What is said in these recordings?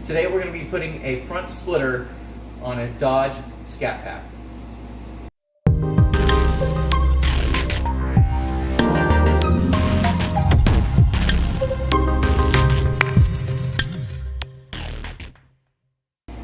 Today we're going to be putting a front splitter on a Dodge Scat Pack.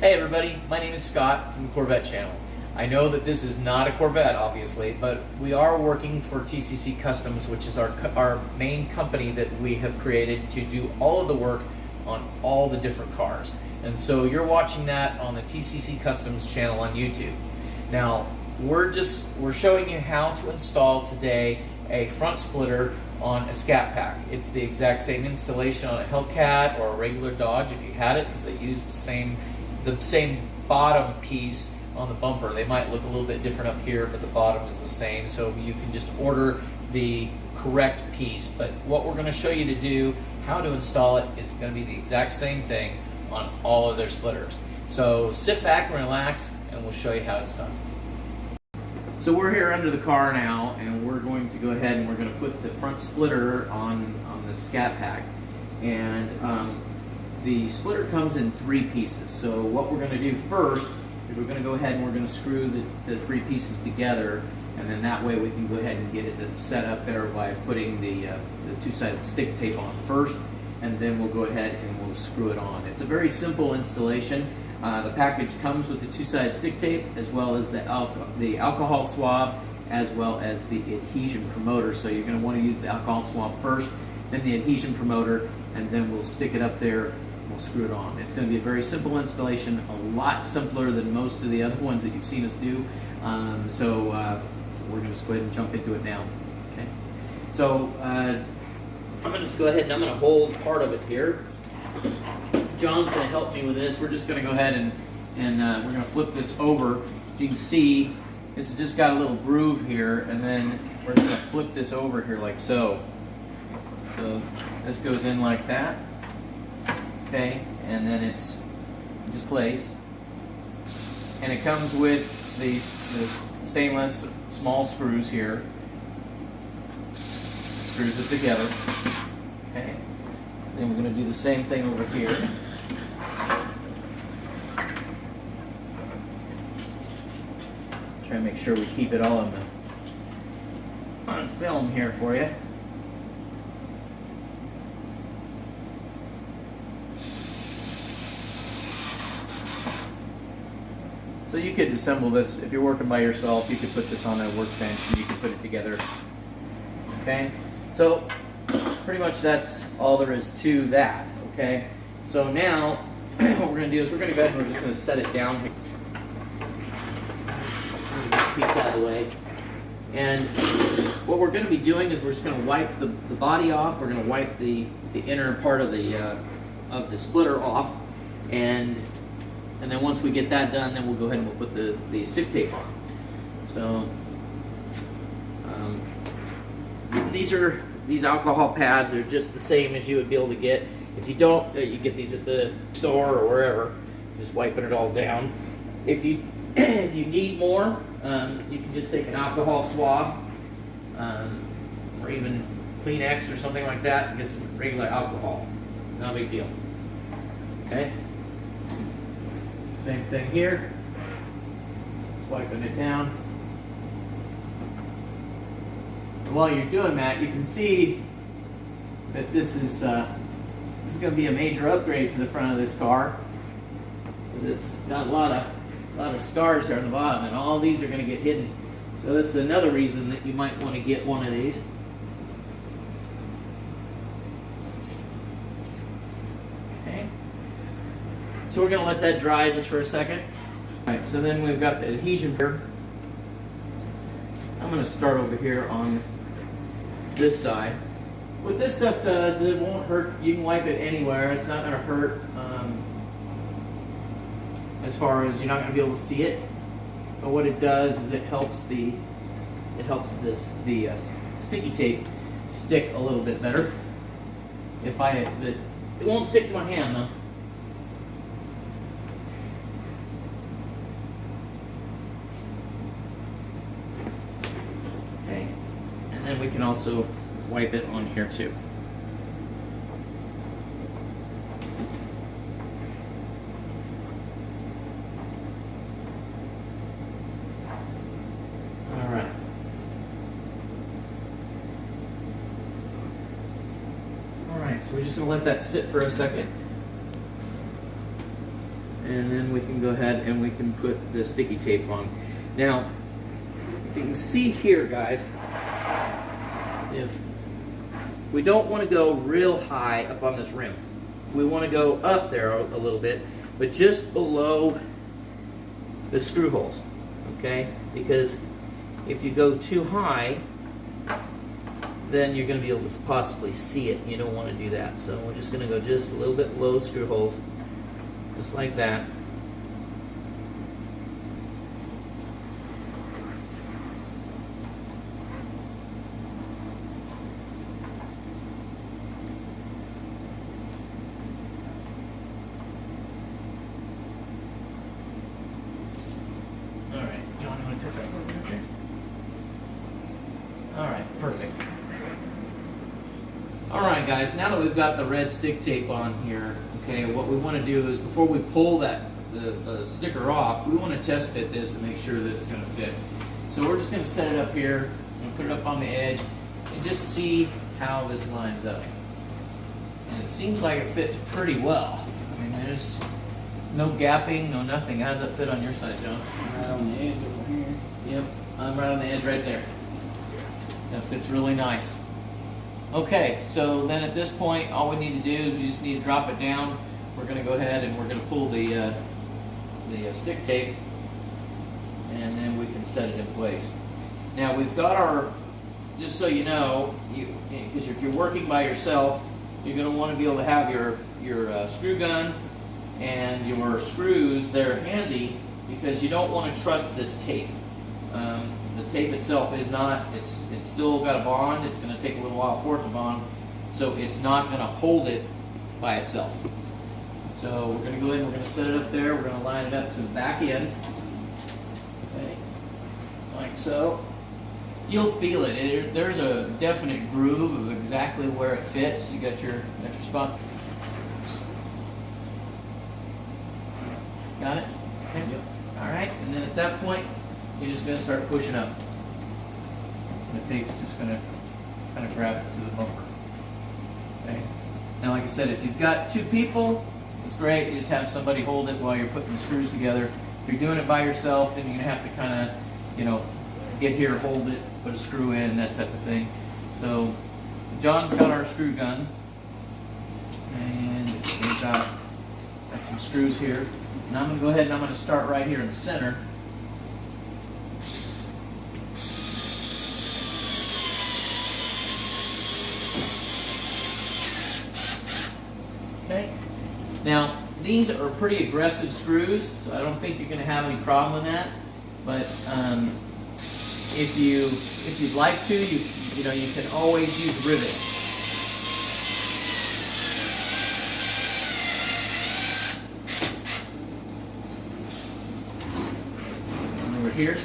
Hey everybody, my name is Scott from the Corvette Channel. I know that this is not a Corvette, obviously, but we are working for TCC Customs, which is our main company that we have created to do all of the work on all the different cars. And so you're watching that on the TCC Customs channel on YouTube. Now, we're showing you how to install today a front splitter on a Scat Pack. It's the exact same installation on a Hellcat or a regular Dodge if you had it, because they use the same bottom piece on the bumper. They might look a little bit different up here, but the bottom is the same, so you can just order the correct piece. But what we're going to show you to do, how to install it, is going to be the exact same thing on all of their splitters. So sit back and relax, and we'll show you how it's done. So we're here under the car now, and we're going to go ahead and we're going to put the front splitter on the Scat Pack. And the splitter comes in 3 pieces. So what we're going to do first is we're going to go ahead and we're going to screw the 3 pieces together, and then that way we can go ahead and get it set up there by putting the 2-sided stick tape on first, and then we'll go ahead and we'll screw it on. It's a very simple installation. The package comes with the 2-sided stick tape, as well as the alcohol swab, as well as the adhesion promoter. So you're going to want to use the alcohol swab first, then the adhesion promoter, and then we'll stick it up there. We'll screw it on. It's going to be a very simple installation, a lot simpler than most of the other ones that you've seen us do. We're going to just go ahead and jump into it now. Okay. So I'm going to just go ahead and I'm going to hold part of it here. John's going to help me with this. We're just going to go ahead and we're going to flip this over. You can see this has just got a little groove here, and then we're going to flip this over here like so. So this goes in like that. Okay, and then it's just place, and it comes with these stainless small screws here. Screws it together. Okay, then we're going to do the same thing over here. Try and make sure we keep it all on film here for you. So you could assemble this, if you're working by yourself, you could put this on a workbench and you could put it together. Okay, so pretty much that's all there is to that. Okay, so now what we're going to do is we're going to go ahead and we're just going to set it down here. Move this piece out of the way. And what we're going to be doing is we're just going to wipe the body off. We're going to wipe the inner part of the splitter off, and then once we get that done, then we'll go ahead and we'll put the stick tape on. So these alcohol pads are just the same as you would be able to get. If you don't, you get these at the store or wherever. Just wiping it all down. If you need more, you can just take an alcohol swab, or even Kleenex or something like that, and get some regular alcohol. Not a big deal. Okay. Same thing here. Just wiping it down. And while you're doing that, you can see that this is going to be a major upgrade for the front of this car, because it's got a lot of scars there on the bottom, and all these are going to get hidden. So this is another reason that you might want to get one of these. Okay. So we're going to let that dry just for a second. All right, so then we've got the adhesion here. I'm going to start over here on this side. What this stuff does is it won't hurt. You can wipe it anywhere. It's not going to hurt as far as you're not going to be able to see it. But what it does is it helps the sticky tape stick a little bit better. It won't stick to my hand though. Okay, and then we can also wipe it on here too. So we're just going to let that sit for a second. And then we can go ahead and we can put the sticky tape on. Now, you can see here, guys, if we don't want to go real high up on this rim. We want to go up there a little bit, but just below the screw holes, okay? Because if you go too high, then you're going to be able to possibly see it. You don't want to do that. So we're just going to go just a little bit below screw holes, just like that. All right, John, you want to cut that for me? Okay. All right, perfect. All right, guys, now that we've got the red stick tape on here, okay, what we want to do is before we pull the sticker off, we want to test fit this and make sure that it's going to fit. So we're just going to set it up here and put it up on the edge and just see how this lines up. And it seems like it fits pretty well. I mean, there's no gapping, no nothing. How does that fit on your side, John? Right on the edge over here. Yep, I'm right on the edge right there. That fits really nice. Okay, so then at this point, all we need to do is we just need to drop it down. We're going to go ahead and we're going to pull the stick tape, and then we can set it in place. Now we've got our, just so you know, because if you're working by yourself, you're going to want to be able to have your screw gun and your screws there handy, because you don't want to trust this tape. The tape itself is not, it's still got a bond. It's going to take a little while for it to bond, so it's not going to hold it by itself. So we're going to go ahead and we're going to set it up there. We're going to line it up to the back end, okay, like so. You'll feel it. There's a definite groove of exactly where it fits. You got your spot. Got it? Okay. Yep. All right, and then at that point, you're just going to start pushing up. And the tape's just going to kind of grab it to the bumper. Okay. Now, like I said, if you've got two people, it's great. You just have somebody hold it while you're putting the screws together. If you're doing it by yourself, then you're going to have to kind of, get here, hold it, put a screw in, that type of thing. So, John's got our screw gun, and we've got some screws here. And I'm going to go ahead and I'm going to start right here in the center. Okay. Now, these are pretty aggressive screws, so I don't think you're going to have any problem with that. But if you'd like to, you can always use rivets. Over here.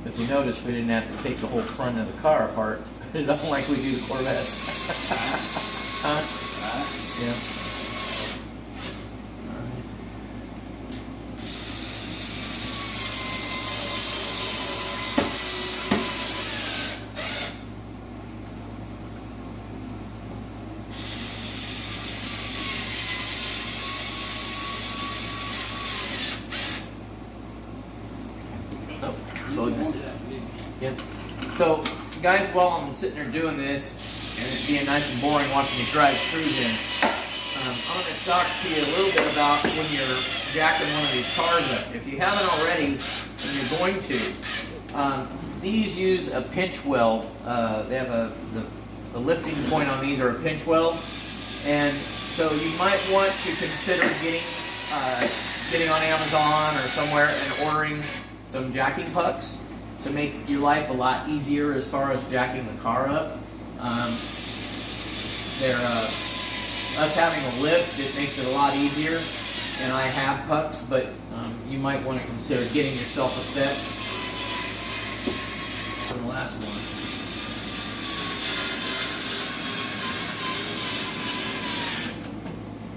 If you notice, we didn't have to take the whole front of the car apart. Put it on like we do the Corvettes. Huh? Yeah. So I missed it. Yep. So, guys, while I'm sitting there doing this, and it being nice and boring watching me drive screws in, I'm going to talk to you a little bit about when you're jacking one of these cars up. If you haven't already, and you're going to. These use a pinch well. They have the lifting point on these are a pinch well, and so you might want to consider getting on Amazon or somewhere and ordering some jacking pucks to make your life a lot easier as far as jacking the car up. Us having a lift, it makes it a lot easier, and I have pucks, but you might want to consider getting yourself a set. And the last one.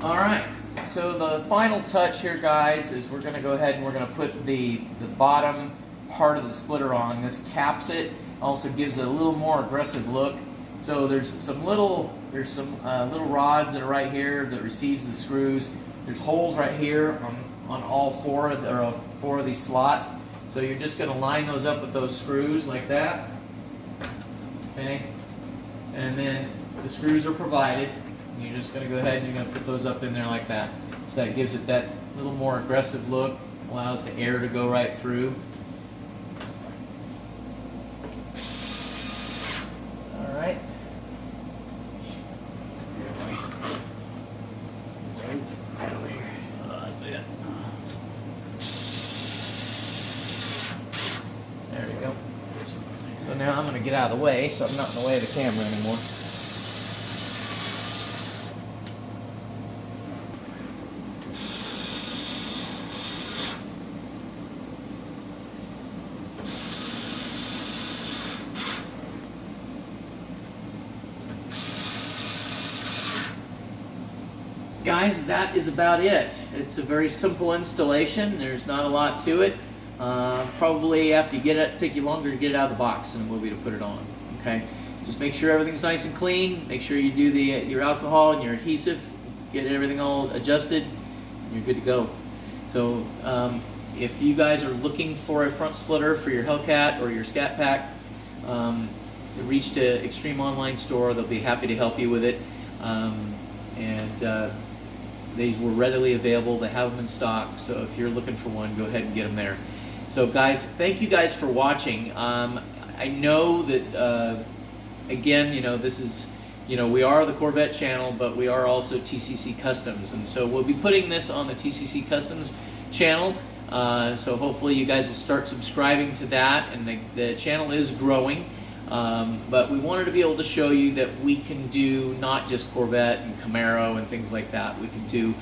All right, so the final touch here, guys, is we're going to go ahead and we're going to put the bottom part of the splitter on. This caps it, also gives it a little more aggressive look. So there's some little rods that are right here that receives the screws. There's holes right here on all four of these slots. So you're just going to line those up with those screws like that. Okay, and then the screws are provided. You're just going to go ahead and you're going to put those up in there like that. So that gives it that little more aggressive look, allows the air to go right through. All right. There we go. So now I'm going to get out of the way so I'm not in the way of the camera anymore. Guys, that is about it. It's a very simple installation. There's not a lot to it. Probably after you get it, take you longer to get it out of the box than it will be to put it on. Okay, just make sure everything's nice and clean. Make sure you do your alcohol and your adhesive, get everything all adjusted, and you're good to go. So if you guys are looking for a front splitter for your Hellcat or your Scat Pack, reach to Extreme Online Store. They'll be happy to help you with it. These were readily available. They have them in stock, so if you're looking for one, go ahead and get them there. So guys, thank you guys for watching. I know that, again, you know, this is, you know, we are the Corvette channel, but we are also TCC Customs, and so we'll be putting this on the TCC Customs channel. So hopefully you guys will start subscribing to that, and the channel is growing. But we wanted to be able to show you that we can do not just Corvette and Camaro and things like that. We can do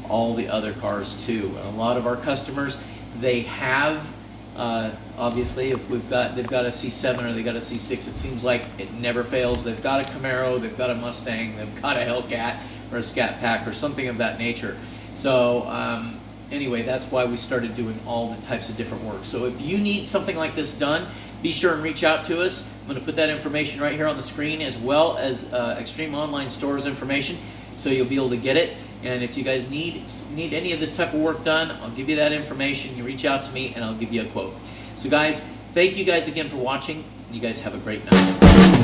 all the other cars too. And a lot of our customers, they have, obviously, if they've got a C7 or they've got a C6, it seems like it never fails. They've got a Camaro, they've got a Mustang, they've got a Hellcat or a Scat Pack or something of that nature. So anyway, that's why we started doing all the types of different work. So if you need something like this done, be sure and reach out to us. I'm going to put that information right here on the screen, as well as Extreme Online Store's information, so you'll be able to get it. And if you guys need any of this type of work done, I'll give you that information. You reach out to me and I'll give you a quote. So guys, thank you guys again for watching. You guys have a great night.